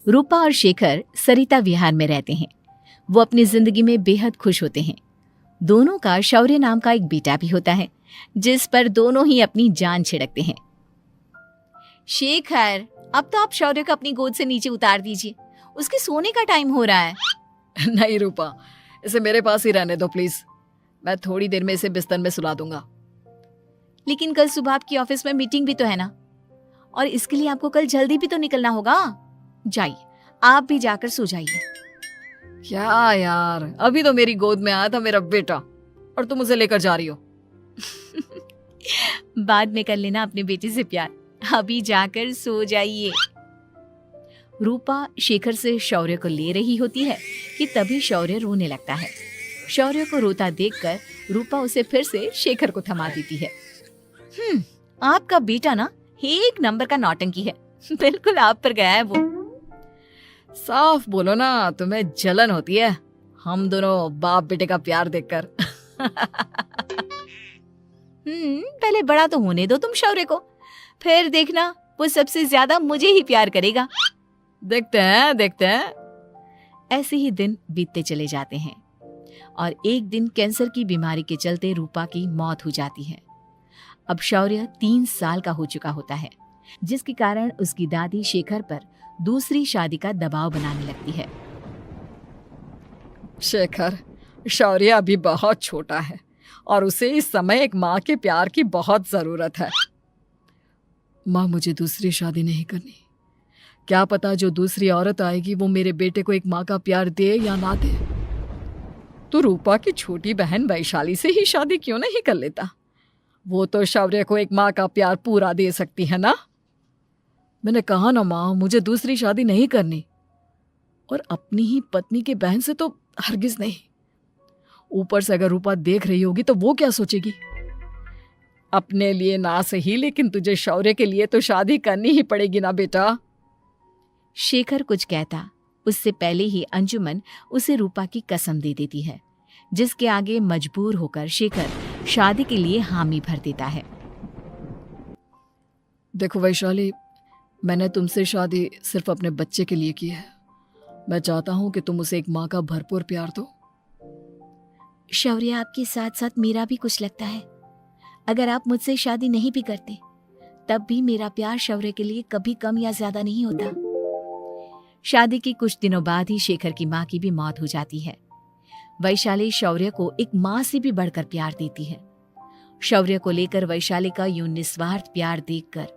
रूपा और शेखर सरिता विहार में रहते हैं। वो अपनी जिंदगी में बेहद खुश होते हैं। दोनों का शौर्य नाम का एक बेटा भी होता है, जिस पर दोनों ही अपनी जान छिड़कते हैं। शेखर, अब तो आप शौर्य को अपनी गोद से नीचे उतार दीजिए, उसके सोने का टाइम हो रहा है। नहीं रूपा, इसे मेरे पास ही रहने दो प्लीज। मैं थोड़ी देर में इसे बिस्तर में सुला दूंगा। लेकिन कल सुबह आपकी ऑफिस में मीटिंग भी तो है ना, और इसके लिए आपको कल जल्दी भी तो निकलना होगा। जाइए, आप भी जाकर सो जाइए। क्या यार, अभी तो मेरी गोद में आया था मेरा बेटा और तुम उसे लेकर जा रही हो। बाद में कर लेना अपने बेटे से प्यार, अभी जाकर सो जाइए। रूपा शेखर से शौर्य को ले रही होती है कि तभी शौर्य रोने लगता है। शौर्य को रोता देखकर रूपा उसे फिर से शेखर को थमा देती है। आपका बेटा ना एक नंबर का नौटंकी है, बिल्कुल आप पर गया है वो। साफ बोलो ना, तुम्हें जलन होती है हम दोनों बाप बेटे का प्यार देखकर। पहले बड़ा तो होने दो तुम शौर्य को, फिर देखना वो सबसे ज्यादा मुझे ही प्यार करेगा। देखते हैं। ऐसे ही दिन बीतते चले जाते हैं और एक दिन कैंसर की बीमारी के चलते रूपा की मौत हो जाती है। अब शौर्य 3 साल का हो चुका होता है, जिसके कारण उसकी दादी शेखर पर दूसरी शादी का दबाव बनाने लगती है। शेखर, शौर्य अभी बहुत छोटा है और उसे इस समय एक माँ के प्यार की बहुत जरूरत है। माँ, मुझे दूसरी शादी नहीं करनी। क्या पता जो दूसरी औरत आएगी वो मेरे बेटे को एक माँ का प्यार दे या ना दे। तो रूपा की छोटी बहन वैशाली से ही शादी क्यों नहीं कर लेता? वो तो शौर्य को एक माँ का प्यार पूरा दे सकती है ना। मैंने कहा ना माँ, मुझे दूसरी शादी नहीं करनी, और अपनी ही पत्नी की बहन से तो हरगिज नहीं। ऊपर से अगर रूपा देख रही होगी तो वो क्या सोचेगी? अपने लिए ना सही, लेकिन तुझे शौर्य के लिए तो शादी करनी ही पड़ेगी ना बेटा। शेखर कुछ कहता उससे पहले ही अंजुमन उसे रूपा की कसम दे देती है, जिसके आगे मजबूर होकर शेखर शादी के लिए हामी भर देता है। देखो वैशाली, मैंने तुमसे शादी सिर्फ अपने बच्चे के लिए की है। मैं चाहता हूं कि तुम उसे एक माँ का भरपूर प्यार दो। शौर्य, आपके साथ साथ मेरा भी कुछ लगता है। अगर आप मुझसे शादी नहीं भी करते तब भी मेरा प्यार शौर्य के लिए कभी कम या ज्यादा नहीं होता। शादी के कुछ दिनों बाद ही शेखर की माँ की भी मौत हो जाती है। वैशाली शौर्य को एक माँ से भी बढ़कर प्यार देती है। शौर्य को लेकर वैशाली का यूं निस्वार्थ प्यार देखकर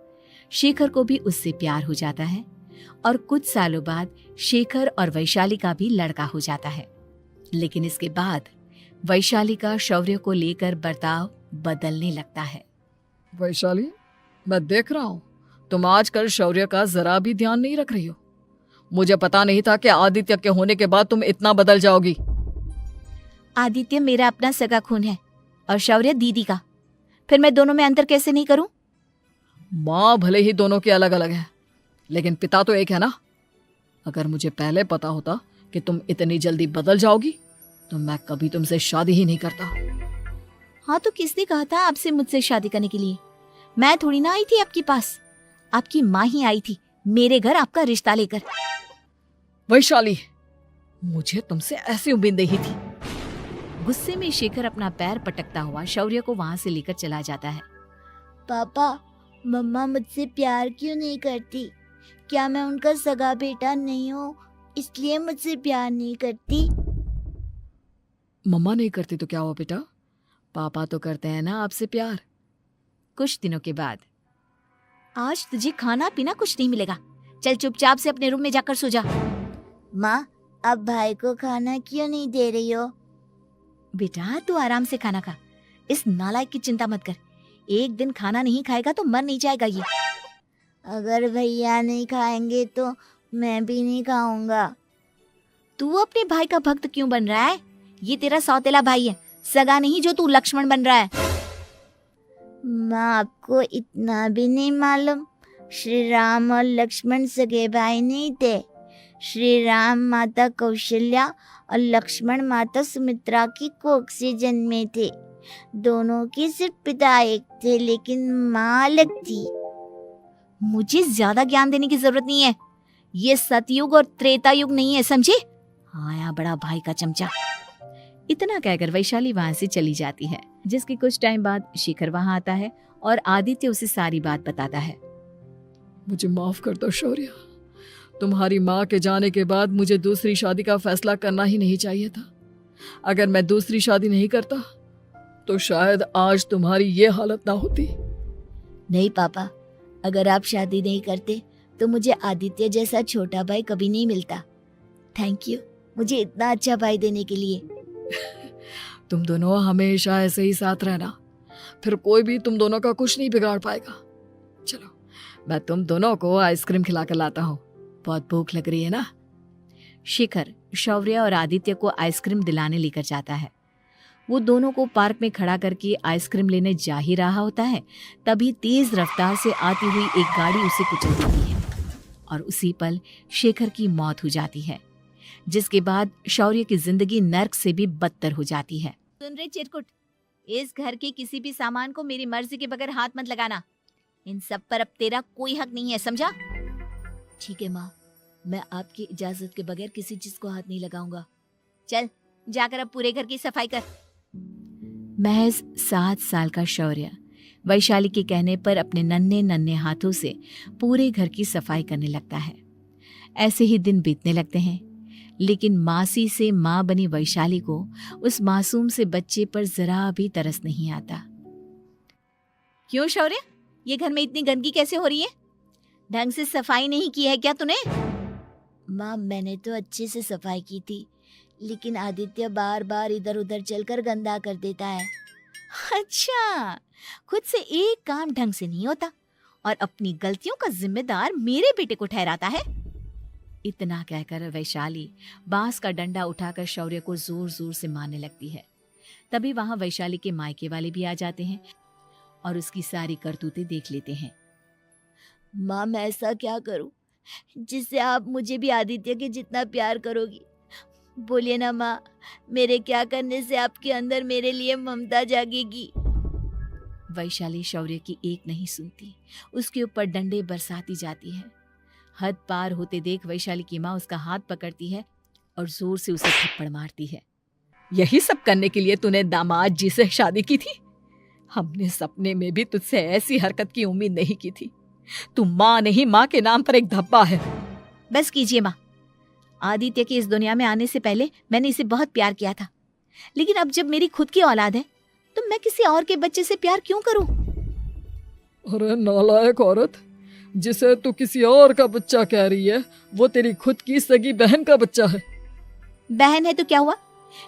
शेखर को भी उससे प्यार हो जाता है और कुछ सालों बाद शेखर और वैशाली का भी लड़का हो जाता है। लेकिन इसके बाद वैशाली का शौर्य को लेकर बर्ताव बदलने लगता है। वैशाली, मैं देख रहा हूँ तुम आजकल शौर्य का जरा भी ध्यान नहीं रख रही हो। मुझे पता नहीं था कि आदित्य के होने के बाद तुम इतना बदल जाओगी। आदित्य मेरा अपना सगा खून है और शौर्य दीदी का, फिर मैं दोनों में अंतर कैसे नहीं करूं? माँ भले ही दोनों के अलग अलग है, लेकिन पिता तो एक है ना। अगर मुझे पहले पता होता कि तुम इतनी जल्दी बदल जाओगी तो मैं कभी तुमसे शादी ही नहीं करता। हाँ, तो किसने कहा था आपसे मुझसे शादी करने के लिए? मैं थोड़ी ना आई थी आपके पास, आपकी माँ ही आई थी मेरे घर आपका रिश्ता लेकर। वैशाली, मुझे तुमसे ऐसी उम्मीद नहीं थी। गुस्से में शेखर अपना पैर पटकता हुआ शौर्य को वहां से लेकर चला जाता है। पापा, मम्मा मुझसे प्यार क्यों नहीं करती? क्या मैं उनका सगा बेटा नहीं हूँ इसलिए मुझसे प्यार नहीं करती? मम्मा नहीं करती तो क्या हुआ बेटा, पापा तो करते हैं ना आपसे प्यार। कुछ दिनों के बाद, आज तुझे खाना पीना कुछ नहीं मिलेगा, चल चुपचाप से अपने रूम में जाकर सो जा। माँ, अब भाई को खाना क्यों नहीं दे रही हो? बेटा तू आराम से खाना खा, इस नालायक की चिंता मत कर। एक दिन खाना नहीं खाएगा तो मर नहीं जाएगा ये। अगर भैया नहीं खाएंगे तो मैं भी नहीं खाऊंगा। तू अपने भाई का भक्त क्यों बन रहा है? ये तेरा सौतेला भाई है, सगा नहीं जो तू लक्ष्मण बन रहा है। माँ, आपको इतना भी नहीं मालूम? श्री राम और लक्ष्मण सगे भाई नहीं थे। श्री राम माता कौशल्या और लक्ष्मण माता सुमित्रा की कोख से जन्मे थे। दोनों के सिर्फ पिता एक थे, लेकिन माँ अलग थी। मुझे ज्यादा ज्ञान देने की जरूरत नहीं है। ये सतयुग और त्रेता युग नहीं है, समझे? आया बड़ा भाई का चमचा। इतना कहकर वैशाली वहां से चली जाती है। जिसके कुछ टाइम बाद शिखर वहां आता है और आदित्य उसे सारी बात बताता है। मुझे माफ कर दो शौर्य, तुम्हारी माँ के जाने के बाद मुझे दूसरी शादी का फैसला करना ही नहीं चाहिए था। अगर मैं दूसरी शादी नहीं करता तो शायद आज तुम्हारी ये हालत ना होती। नहीं पापा, अगर आप शादी नहीं करते तो मुझे आदित्य जैसा छोटा भाई कभी नहीं मिलता। थैंक यू मुझे इतना अच्छा भाई देने के लिए। तुम दोनों हमेशा ऐसे ही साथ रहना, फिर कोई भी तुम दोनों का कुछ नहीं बिगाड़ पाएगा। चलो मैं तुम दोनों को आइसक्रीम खिला कर लाता हूँ, बहुत भूख लग रही है ना। शिखर शौर्य और आदित्य को आइसक्रीम दिलाने लेकर जाता है। वो दोनों को पार्क में खड़ा करके आइसक्रीम लेने जा ही रहा होता है, तभी तेज रफ्तार से आती हुई एक गाड़ी उसे कुचल देती है और उसी पल शेखर की मौत हो जाती है, जिसके बाद शौर्य की जिंदगी नर्क से भी बदतर हो जाती है। सुन रे चिरकुट, इस घर के किसी भी सामान को मेरी मर्जी के बगैर हाथ मत लगाना। इन सब पर अब तेरा कोई हक नहीं है, समझा? ठीक है माँ, मैं आपकी इजाजत के बगैर किसी चीज को हाथ नहीं लगाऊंगा। चल जाकर अब पूरे घर की सफाई कर। महज 7 साल का शौर्य वैशाली के कहने पर अपने नन्हे नन्हे हाथों से पूरे घर की सफाई करने लगता है। ऐसे ही दिन बीतने लगते हैं, लेकिन मासी से माँ बनी वैशाली को उस मासूम से बच्चे पर जरा भी तरस नहीं आता। क्यों शौर्य, ये घर में इतनी गंदगी कैसे हो रही है? ढंग से सफाई नहीं की है क्या तूने? माँ मैंने तो अच्छे से सफाई की थी, लेकिन आदित्य बार बार इधर उधर चलकर गंदा कर देता है। अच्छा, खुद से एक काम ढंग से नहीं होता और अपनी गलतियों का जिम्मेदार मेरे बेटे को ठहराता है। इतना कहकर वैशाली बांस का डंडा उठाकर शौर्य को जोर जोर से मारने लगती है। तभी वहां वैशाली के मायके वाले भी आ जाते हैं और उसकी सारी करतूतें देख लेते हैं। माँ मैं ऐसा क्या करूं जिससे आप मुझे भी आदित्य के जितना प्यार करोगी? बोलिए ना माँ, मेरे क्या करने से आपके अंदर मेरे लिए ममता जागेगी? वैशाली शौर्य की एक नहीं सुनती, उसके ऊपर डंडे बरसाती जाती है। हद पार होते देख वैशाली की माँ उसका हाथ पकड़ती है और जोर से उसे थप्पड़ मारती है। यही सब करने के लिए तूने दामाद जी से शादी की थी? हमने सपने में भी तुझसे ऐसी हरकत की उम्मीद नहीं की थी। तू माँ नहीं, माँ के नाम पर एक धब्बा है। बस कीजिए माँ, आदित्य के इस दुनिया में आने से पहले मैंने इसे बहुत प्यार किया था, लेकिन अब जब मेरी खुद की औलाद है तो मैं किसी और के बच्चे से प्यार क्यों करूं? अरे नालायक औरत, जिसे तू किसी और का बच्चा कह रही है वो तेरी खुद की सगी बहन का बच्चा है। बहन है तो क्या हुआ,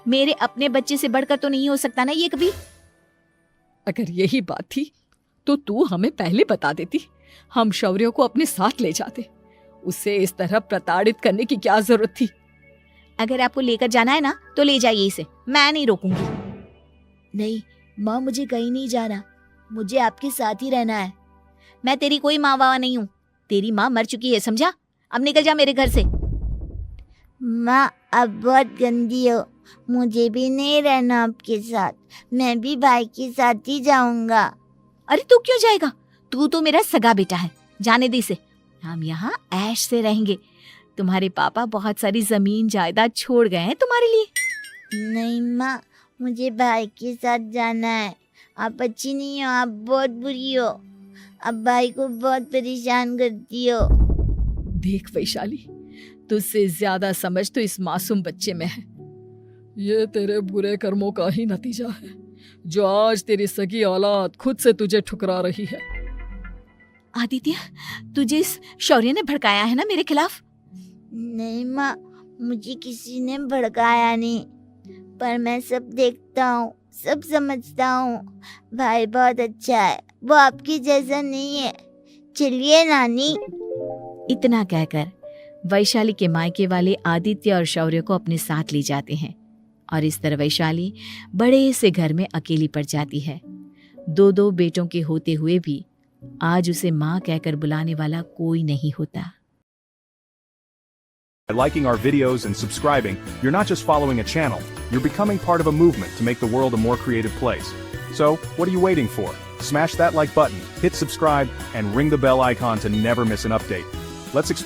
मेरे अपने बच्चे से बढ़कर तो नहीं हो सकता ना ये कभी। अगर यही बात थी तो तू हमें पहले बता देती, हम शौर्य को अपने साथ ले जाते। उसे इस तरह प्रताड़ित करने की क्या जरूरत थी? अगर आपको लेकर जाना है ना तो ले जाइए इसे, मैं नहीं रोकूंगी। नहीं माँ, मुझे कहीं नहीं जाना, मुझे आपके साथ ही रहना है। मैं तेरी कोई माँ बाबा नहीं हूँ, तेरी माँ मर चुकी है, समझा? अब निकल जा मेरे घर से। माँ आप बहुत गंदी हो, मुझे भी नहीं रहना आपके साथ, मैं भी भाई के साथ ही जाऊंगा। अरे तू क्यों जाएगा, तू तो मेरा सगा बेटा है, जाने दे इसे। हम यहाँ ऐश से रहेंगे, तुम्हारे पापा बहुत सारी जमीन जायदाद छोड़ गए हैं तुम्हारे लिए। नहीं माँ, मुझे भाई के साथ जाना है। आप अच्छी नहीं हो, आप बहुत बुरी हो, आप भाई को बहुत परेशान करती हो। देख वैशाली, तुझसे ज्यादा समझ तो इस मासूम बच्चे में है। ये तेरे बुरे कर्मों का ही नतीजा है जो आज तेरी सगी औलाद खुद से तुझे ठुकरा रही है। आदित्य, तुझे इस शौर्य ने भड़काया है ना मेरे खिलाफ? नहीं माँ, मुझे किसी ने भड़काया नहीं, पर मैं सब देखता हूँ, सब समझता हूँ। भाई बहुत अच्छा है, वो आपकी जैसा नहीं है। चलिए नानी। इतना कहकर वैशाली के मायके वाले आदित्य और शौर्य को अपने साथ ले जाते हैं और इस तरह वैशाली बड़े से घर में अकेली पड़ जाती है। 2 बेटों के होते हुए भी आज उसे माँ कहकर बुलाने वाला कोई नहीं होता। By liking our videos and subscribing, you're not just following a channel, you're becoming part of a movement to make the world a more creative place. So, what are you waiting for? Smash that like button, hit subscribe, and ring the bell icon to never miss an update. Let's explore